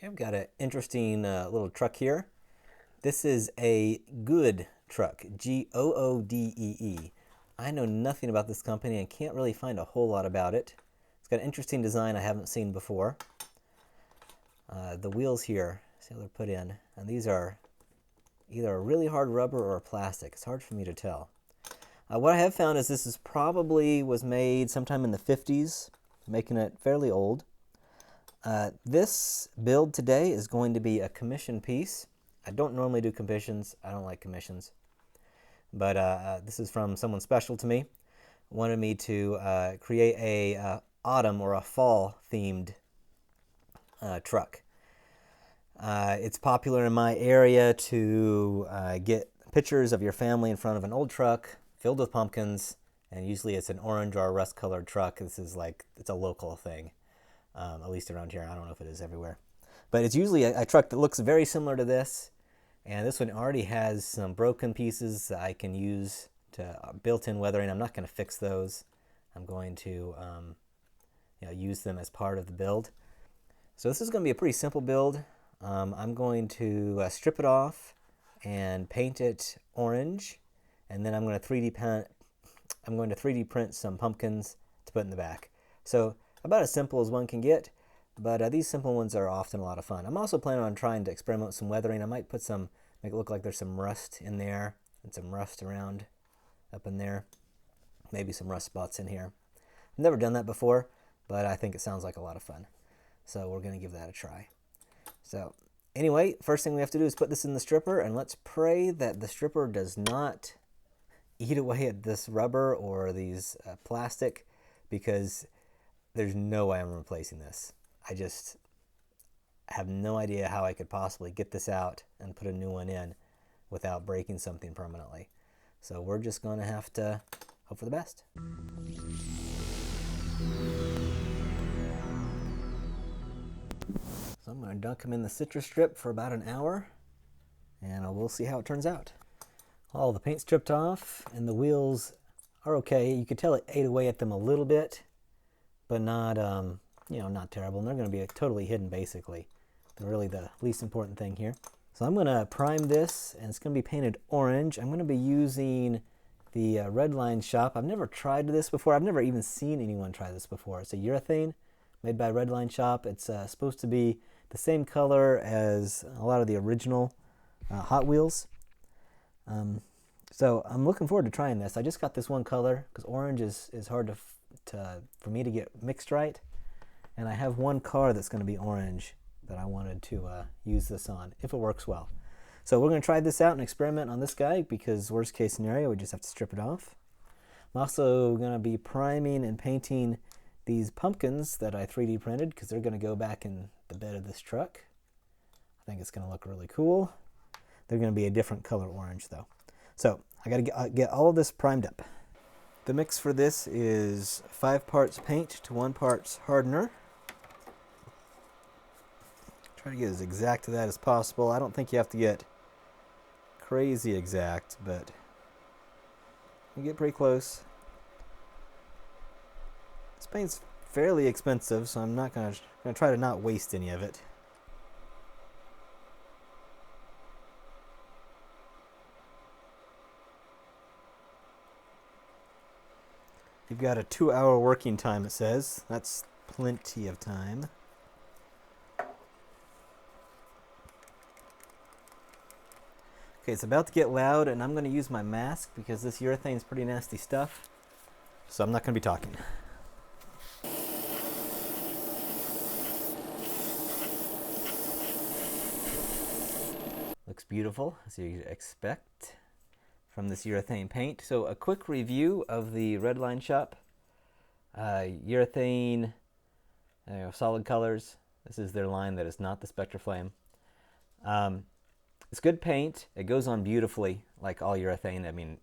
I've got an interesting little truck here. This is a Good truck, Goodee. I know nothing about this company and can't really find a whole lot about it. It's got an interesting design I haven't seen before. The wheels here, see how they're put in, and these are either a really hard rubber or a plastic. It's hard for me to tell. What I have found is this is probably was made sometime in the 50s, making it fairly old. This build today is going to be a commission piece. I don't normally do commissions. I don't like commissions. But this is from someone special to me. Wanted me to create a autumn or a fall themed truck. It's popular in my area to get pictures of your family in front of an old truck filled with pumpkins, and usually it's an orange or a rust colored truck. This is like, it's a local thing, at least around here. I don't know if it is everywhere. But it's usually a truck that looks very similar to this, and this one already has some broken pieces that I can use to built-in weathering. I'm not going to fix those. I'm going to use them as part of the build. So this is going to be a pretty simple build. I'm going to strip it off and paint it orange, and then I'm going to 3D print some pumpkins to put in the back. So about as simple as one can get, but these simple ones are often a lot of fun. I'm also planning on trying to experiment with some weathering. I might make it look like there's some rust in there and some rust around up in there. Maybe some rust spots in here. I've never done that before, but I think it sounds like a lot of fun. So we're going to give that a try. So anyway, first thing we have to do is put this in the stripper, and let's pray that the stripper does not eat away at this rubber or these plastic, because there's no way I'm replacing this. I just have no idea how I could possibly get this out and put a new one in without breaking something permanently. So we're just going to have to hope for the best. So I'm going to dunk them in the citrus strip for about an hour, and we'll see how it turns out. All the paint's stripped off, and the wheels are okay. You could tell it ate away at them a little bit, but not, not terrible. And they're going to be totally hidden, basically. They're really the least important thing here. So I'm going to prime this, and it's going to be painted orange. I'm going to be using the Redline Shop. I've never tried this before. I've never even seen anyone try this before. It's a urethane made by Redline Shop. It's supposed to be the same color as a lot of the original Hot Wheels. So I'm looking forward to trying this. I just got this one color because orange is hard for me to get mixed right. And I have one car that's going to be orange that I wanted to use this on, if it works well. So we're going to try this out and experiment on this guy, because worst case scenario, we just have to strip it off. I'm also going to be priming and painting these pumpkins that I 3D printed, because they're going to go back in the bed of this truck. I think it's going to look really cool. They're going to be a different color orange though. So I got to get all of this primed up. The mix for this is 5 parts paint to 1 part hardener. Try to get as exact to that as possible. I don't think you have to get crazy exact, but you get pretty close. This paint's fairly expensive, so I'm not gonna try to not waste any of it. You've got a 2-hour working time, it says. That's plenty of time. Okay, it's about to get loud, and I'm going to use my mask because this urethane is pretty nasty stuff. So I'm not going to be talking. Looks beautiful, as you'd expect from this urethane paint. So a quick review of the Redline Shop. Urethane, solid colors. This is their line that is not the Spectraflame. It's good paint. It goes on beautifully, like all urethane. I mean,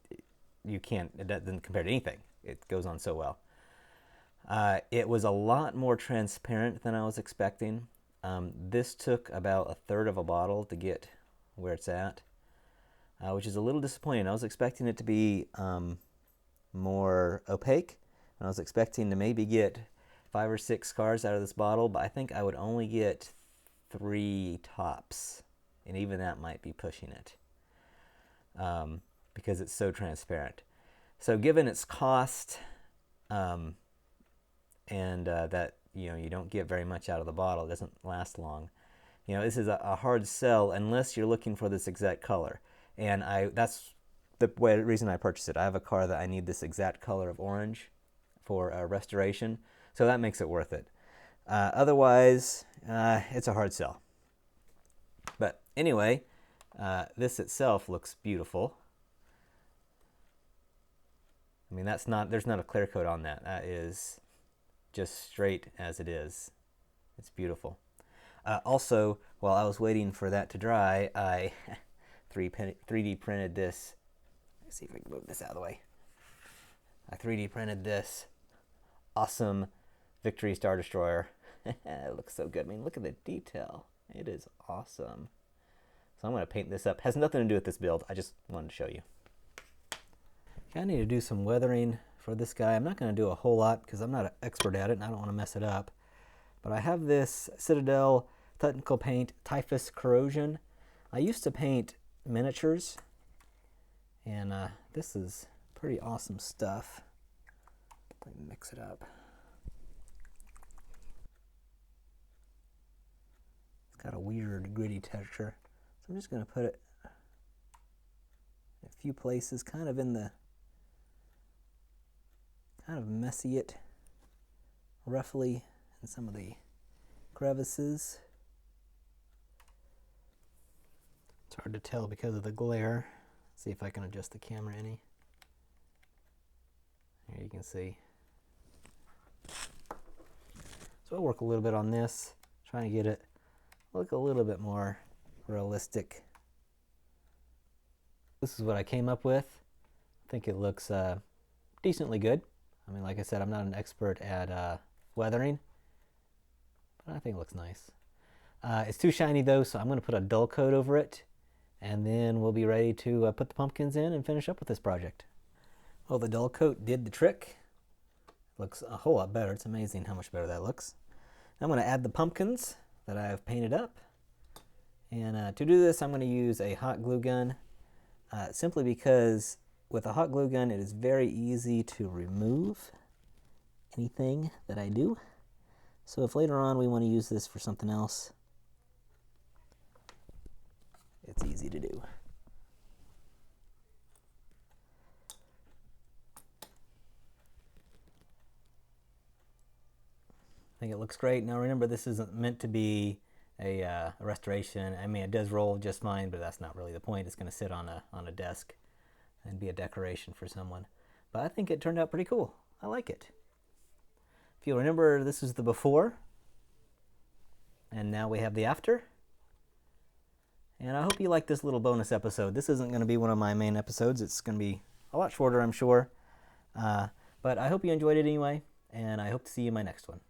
it doesn't compare to anything. It goes on so well. It was a lot more transparent than I was expecting. This took about 1/3 of a bottle to get where it's at, which is a little disappointing. I was expecting it to be more opaque, and I was expecting to maybe get 5 or 6 cars out of this bottle, but I think I would only get 3 tops, and even that might be pushing it, because it's so transparent. So given its cost, and that you don't get very much out of the bottle, it doesn't last long. This is a hard sell unless you're looking for this exact color. And that's the reason I purchased it. I have a car that I need this exact color of orange for restoration, so that makes it worth it. Otherwise, it's a hard sell. But anyway, this itself looks beautiful. I mean, there's not a clear coat on that. That is just straight as it is. It's beautiful. Also, while I was waiting for that to dry, I 3D printed this. Let's see if I can move this out of the way. I 3D printed this awesome Victory Star Destroyer. It looks so good. I mean, look at the detail. It is awesome. So I'm going to paint this up. Has nothing to do with this build. I just wanted to show you. Okay, I need to do some weathering for this guy. I'm not going to do a whole lot because I'm not an expert at it and I don't want to mess it up. But I have this Citadel technical paint Typhus Corrosion. I used to paint miniatures, and this is pretty awesome stuff. Let me mix it up. It's got a weird gritty texture, so I'm just going to put it in a few places, kind of messy it roughly in some of the crevices. It's hard to tell because of the glare. Let's see if I can adjust the camera any. Here you can see. So I'll work a little bit on this, trying to get it look a little bit more realistic. This is what I came up with. I think it looks decently good. I mean, like I said, I'm not an expert at weathering, but I think it looks nice. It's too shiny though, so I'm going to put a dull coat over it, and then we'll be ready to put the pumpkins in and finish up with this project. Well, the dull coat did the trick. Looks a whole lot better. It's amazing how much better that looks. I'm going to add the pumpkins that I have painted up. And to do this, I'm going to use a hot glue gun, simply because with a hot glue gun, it is very easy to remove anything that I do. So if later on we want to use this for something else, it's easy to do. I think it looks great. Now remember, this isn't meant to be a restoration. I mean, it does roll just fine, but that's not really the point. It's going to sit on a desk and be a decoration for someone. But I think it turned out pretty cool. I like it. If you'll remember, this is the before, and now we have the after. And I hope you like this little bonus episode. This isn't going to be one of my main episodes. It's going to be a lot shorter, I'm sure. But I hope you enjoyed it anyway, and I hope to see you in my next one.